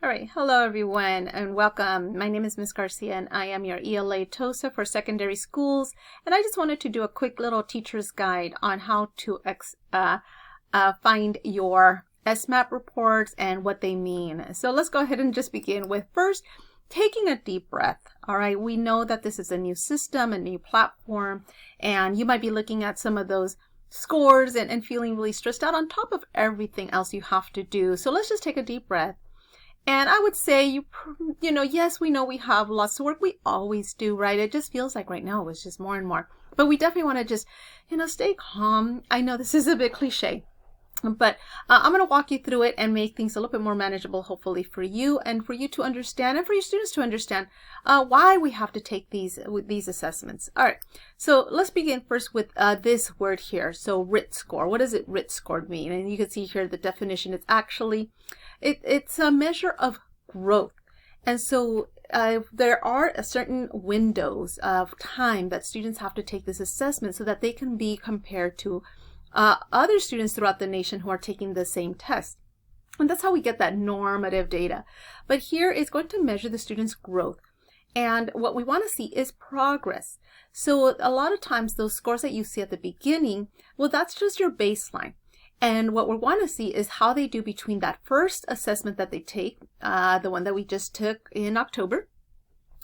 All right, hello everyone and welcome. My name is Ms. Garcia and I am your ELA TOSA for secondary schools, and I just wanted to do a quick little teacher's guide on how to find your SMAP reports and what they mean. So let's go ahead and just begin with first taking a deep breath. All right, we know that this is a new system, a new platform, and you might be looking at some of those scores and feeling really stressed out on top of everything else you have to do. So let's just take a deep breath. And I would say, yes, we know we have lots of work. We always do, right? It just feels like right now it's just more and more. But we definitely want to just, stay calm. I know this is a bit cliche, but I'm going to walk you through it and make things a little bit more manageable, hopefully, for you and for you to understand and for your students to understand why we have to take these assessments. All right, so let's begin first with this word here. So RIT score. What does RIT score mean? And you can see here the definition. It's actually it's a measure of growth. And so there are certain windows of time that students have to take this assessment so that they can be compared to other students throughout the nation who are taking the same test. And that's how we get that normative data. But here it's going to measure the students' growth. And what we want to see is progress. So a lot of times those scores that you see at the beginning, well, that's just your baseline. And what we want to see is how they do between that first assessment that they take, the one that we just took in October,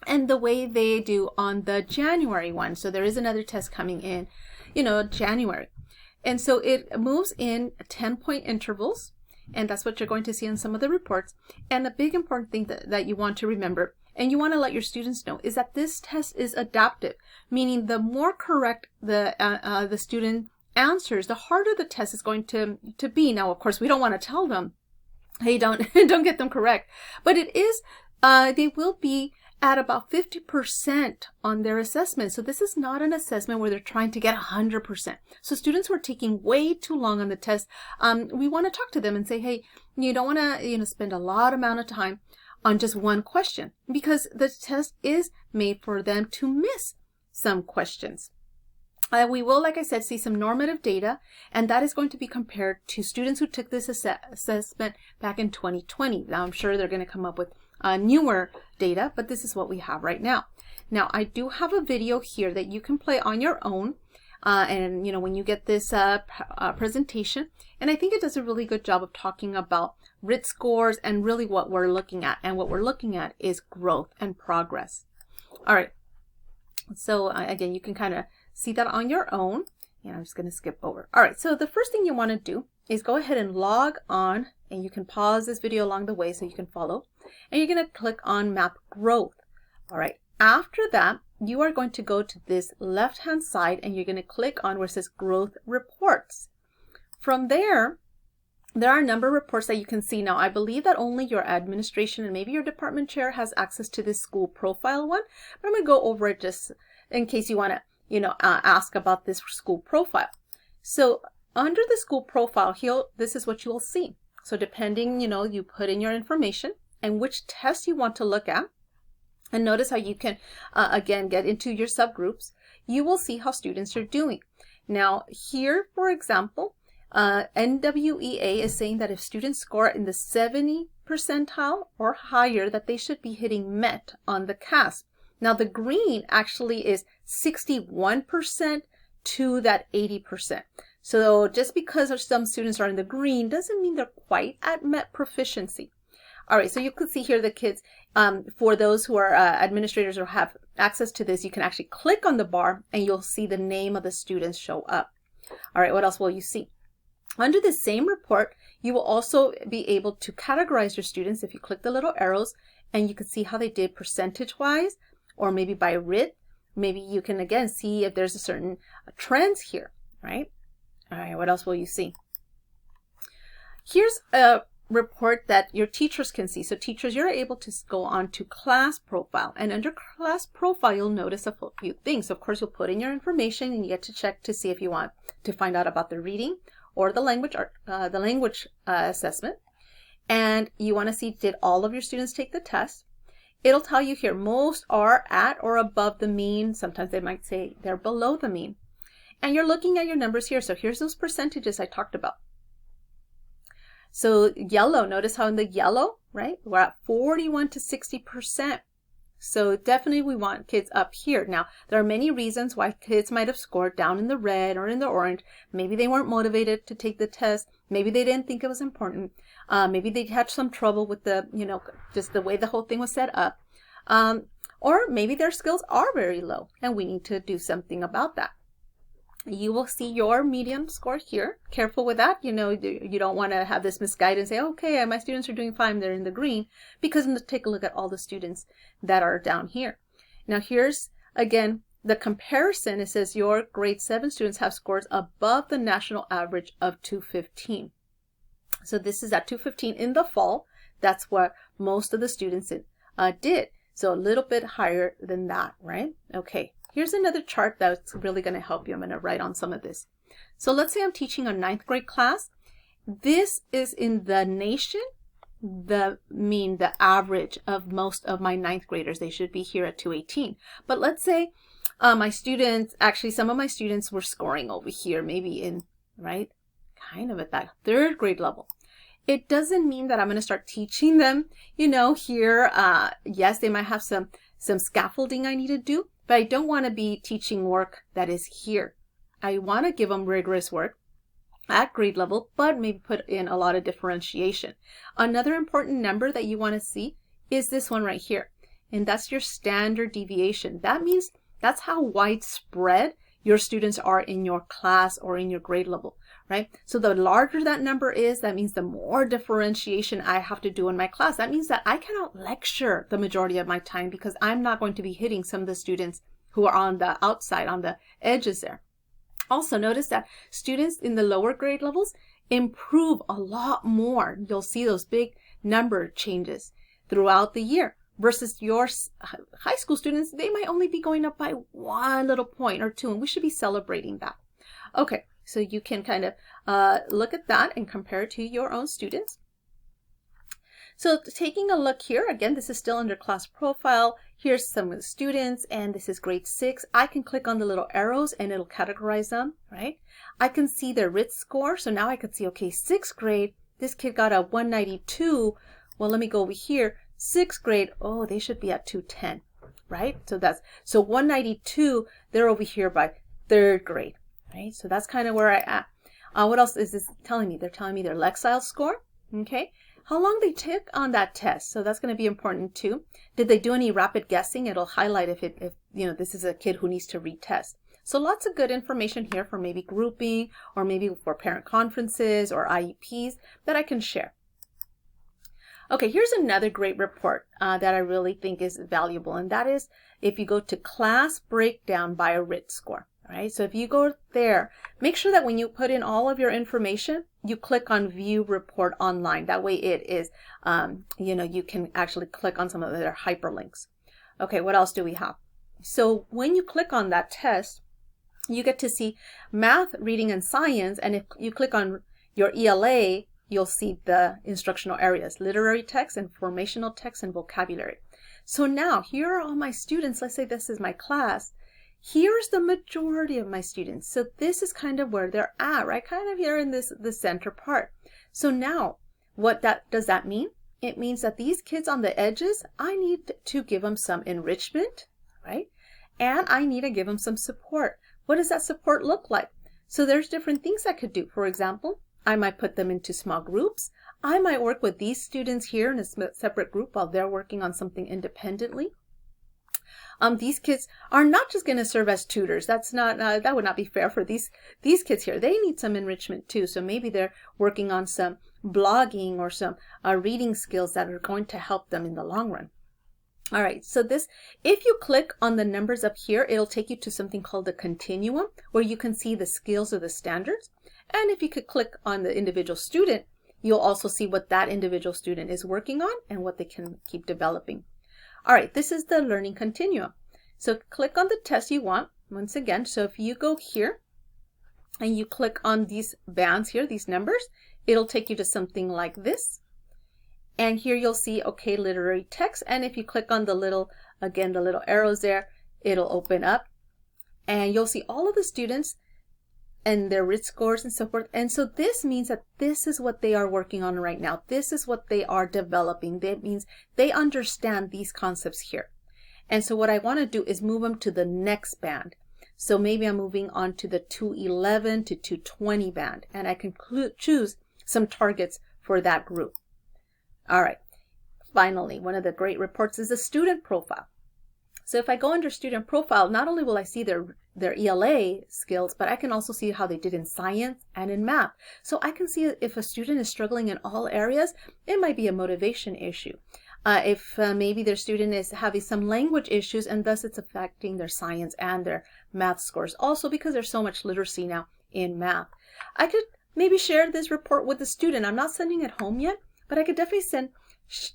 and the way they do on the January one. So there is another test coming in, January. And so it moves in 10-point intervals, and that's what you're going to see in some of the reports. And the big important thing that you want to remember, and you want to let your students know, is that this test is adaptive, meaning the more correct the student answers, the harder the test is going to be. Now, of course, we don't want to tell them, hey, don't get them correct, but it is, they will be at about 50% on their assessment. So this is not an assessment where they're trying to get 100%. So students who are taking way too long on the test, we want to talk to them and say, hey, you don't want to, spend a lot amount of time on just one question, because the test is made for them to miss some questions. We will, like I said, see some normative data, and that is going to be compared to students who took this assessment back in 2020. Now, I'm sure they're going to come up with newer data, but this is what we have right now. Now, I do have a video here that you can play on your own, and, when you get this presentation, and I think it does a really good job of talking about RIT scores and really what we're looking at, and what we're looking at is growth and progress. All right, so again, you can kind of see that on your own, and I'm just going to skip over. All right, so the first thing you want to do is go ahead and log on, and you can pause this video along the way so you can follow, and you're going to click on Map Growth. All right, after that, you are going to go to this left-hand side, and you're going to click on where it says Growth Reports. From there are a number of reports that you can see. Now, I believe that only your administration and maybe your department chair has access to this school profile one, but I'm going to go over it just in case you want to ask about this school profile. So under the school profile here, this is what you will see. So depending, you put in your information and which test you want to look at. And notice how you can, again, get into your subgroups. You will see how students are doing. Now here, for example, NWEA is saying that if students score in the 70 percentile or higher, that they should be hitting MET on the CASP. Now the green actually is 61% to that 80%. So just because some students are in the green doesn't mean they're quite at MET proficiency. All right, so you can see here the kids, for those who are administrators or have access to this, you can actually click on the bar and you'll see the name of the students show up. All right, what else will you see? Under the same report, you will also be able to categorize your students if you click the little arrows, and you can see how they did percentage-wise, or maybe by RIT. Maybe you can again see if there's a certain trends here, right? All right, what else will you see? Here's a report that your teachers can see. So teachers, you're able to go on to class profile, and under class profile, you'll notice a few things. Of course, you'll put in your information and you get to check to see if you want to find out about the reading or the language assessment. And you want to see, did all of your students take the test? It'll tell you here, most are at or above the mean. Sometimes they might say they're below the mean. And you're looking at your numbers here. So here's those percentages I talked about. So yellow, notice how in the yellow, right, we're at 41 to 60%. So definitely we want kids up here. Now, there are many reasons why kids might have scored down in the red or in the orange. Maybe they weren't motivated to take the test. Maybe they didn't think it was important. Maybe they had some trouble with the, just the way the whole thing was set up. Or maybe their skills are very low and we need to do something about that. You will see your median score here. Careful with that. You don't want to have this misguided and say, okay, my students are doing fine, they're in the green, because take a look at all the students that are down here. Now here's, again, the comparison. It says your grade 7 students have scores above the national average of 215. So this is at 215 in the fall. That's what most of the students did. So a little bit higher than that, right? Okay. Here's another chart that's really going to help you. I'm going to write on some of this. So let's say I'm teaching a 9th grade class. This is in the nation, the average of most of my 9th graders. They should be here at 218. But let's say my students, actually some of my students were scoring over here, maybe in, right, kind of at that 3rd grade level. It doesn't mean that I'm going to start teaching them, here. Yes, they might have some scaffolding I need to do. But I don't want to be teaching work that is here. I want to give them rigorous work at grade level, but maybe put in a lot of differentiation. Another important number that you want to see is this one right here. And that's your standard deviation. That means that's how widespread your students are in your class or in your grade level, right? So the larger that number is, that means the more differentiation I have to do in my class. That means that I cannot lecture the majority of my time because I'm not going to be hitting some of the students who are on the outside, on the edges there. Also notice that students in the lower grade levels improve a lot more. You'll see those big number changes throughout the year. Versus your high school students, they might only be going up by 1 little point or 2, and we should be celebrating that. Okay, so you can kind of look at that and compare it to your own students. So taking a look here, again, this is still under class profile. Here's some of the students, and this is grade 6. I can click on the little arrows and it'll categorize them, right? I can see their RIT score. So now I can see, okay, 6th grade, this kid got a 192. Well, let me go over here. 6th grade, oh, they should be at 210, right? So 192, they're over here by 3rd grade, right? So that's kind of where I at. What else is this telling me? They're telling me their Lexile score, okay? How long they took on that test, so that's going to be important too. Did they do any rapid guessing? It'll highlight if this is a kid who needs to retest. So lots of good information here for maybe grouping or maybe for parent conferences or IEPs that I can share. Okay, here's another great report that I really think is valuable, and that is if you go to class breakdown by a RIT score. All right, so if you go there, make sure that when you put in all of your information, you click on View Report Online. That way it is, you can actually click on some of their hyperlinks. Okay, what else do we have? So when you click on that test, you get to see math, reading, and science, and if you click on your ELA, you'll see the instructional areas, literary text, informational text, and vocabulary. So now, here are all my students. Let's say this is my class. Here's the majority of my students. So this is kind of where they're at, right? Kind of here in the center part. So now, does that mean? It means that these kids on the edges, I need to give them some enrichment, right? And I need to give them some support. What does that support look like? So there's different things I could do. For example, I might put them into small groups. I might work with these students here in a separate group while they're working on something independently. These kids are not just going to serve as tutors. That's not that would not be fair for these kids here. They need some enrichment too. So maybe they're working on some blogging or some reading skills that are going to help them in the long run. All right, so if you click on the numbers up here, it'll take you to something called the continuum, where you can see the skills or the standards. And if you could click on the individual student, you'll also see what that individual student is working on and what they can keep developing. All right, this is the learning continuum. So click on the test you want, once again. So if you go here and you click on these bands here, these numbers, it'll take you to something like this. And here you'll see, okay, literary text. And if you click on the little arrows there, it'll open up. And you'll see all of the students and their RIT scores and so forth. And so this means that this is what they are working on right now. This is what they are developing. That means they understand these concepts here. And so what I want to do is move them to the next band. So maybe I'm moving on to the 211 to 220 band, and I can choose some targets for that group. All right. Finally, one of the great reports is the student profile. So if I go under student profile, not only will I see their ELA skills, but I can also see how they did in science and in math. So I can see if a student is struggling in all areas, it might be a motivation issue. If maybe their student is having some language issues and thus it's affecting their science and their math scores. Also because there's so much literacy now in math. I could maybe share this report with the student. I'm not sending it home yet, but I could definitely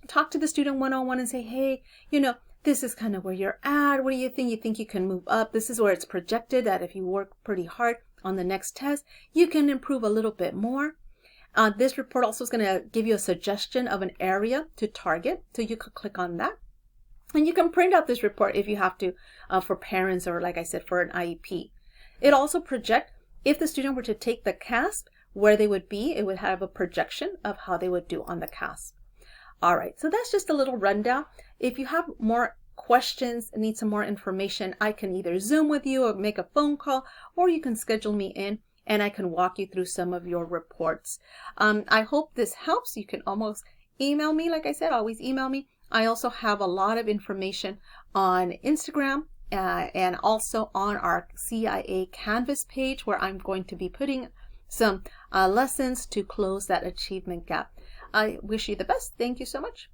talk to the student one-on-one and say, hey, you know, this is kind of where you're at. What do you think? You think you can move up? This is where it's projected that if you work pretty hard on the next test, you can improve a little bit more. This report also is going to give you a suggestion of an area to target. So you could click on that. And you can print out this report if you have to for parents or, like I said, for an IEP. It also projects if the student were to take the CASP, where they would be. It would have a projection of how they would do on the CASP. All right, so that's just a little rundown. If you have more questions, need some more information, I can either Zoom with you or make a phone call, or you can schedule me in and I can walk you through some of your reports. I hope this helps. You can almost email me. Like I said, always email me. I also have a lot of information on Instagram and also on our CIA Canvas page, where I'm going to be putting some lessons to close that achievement gap. I wish you the best. Thank you so much.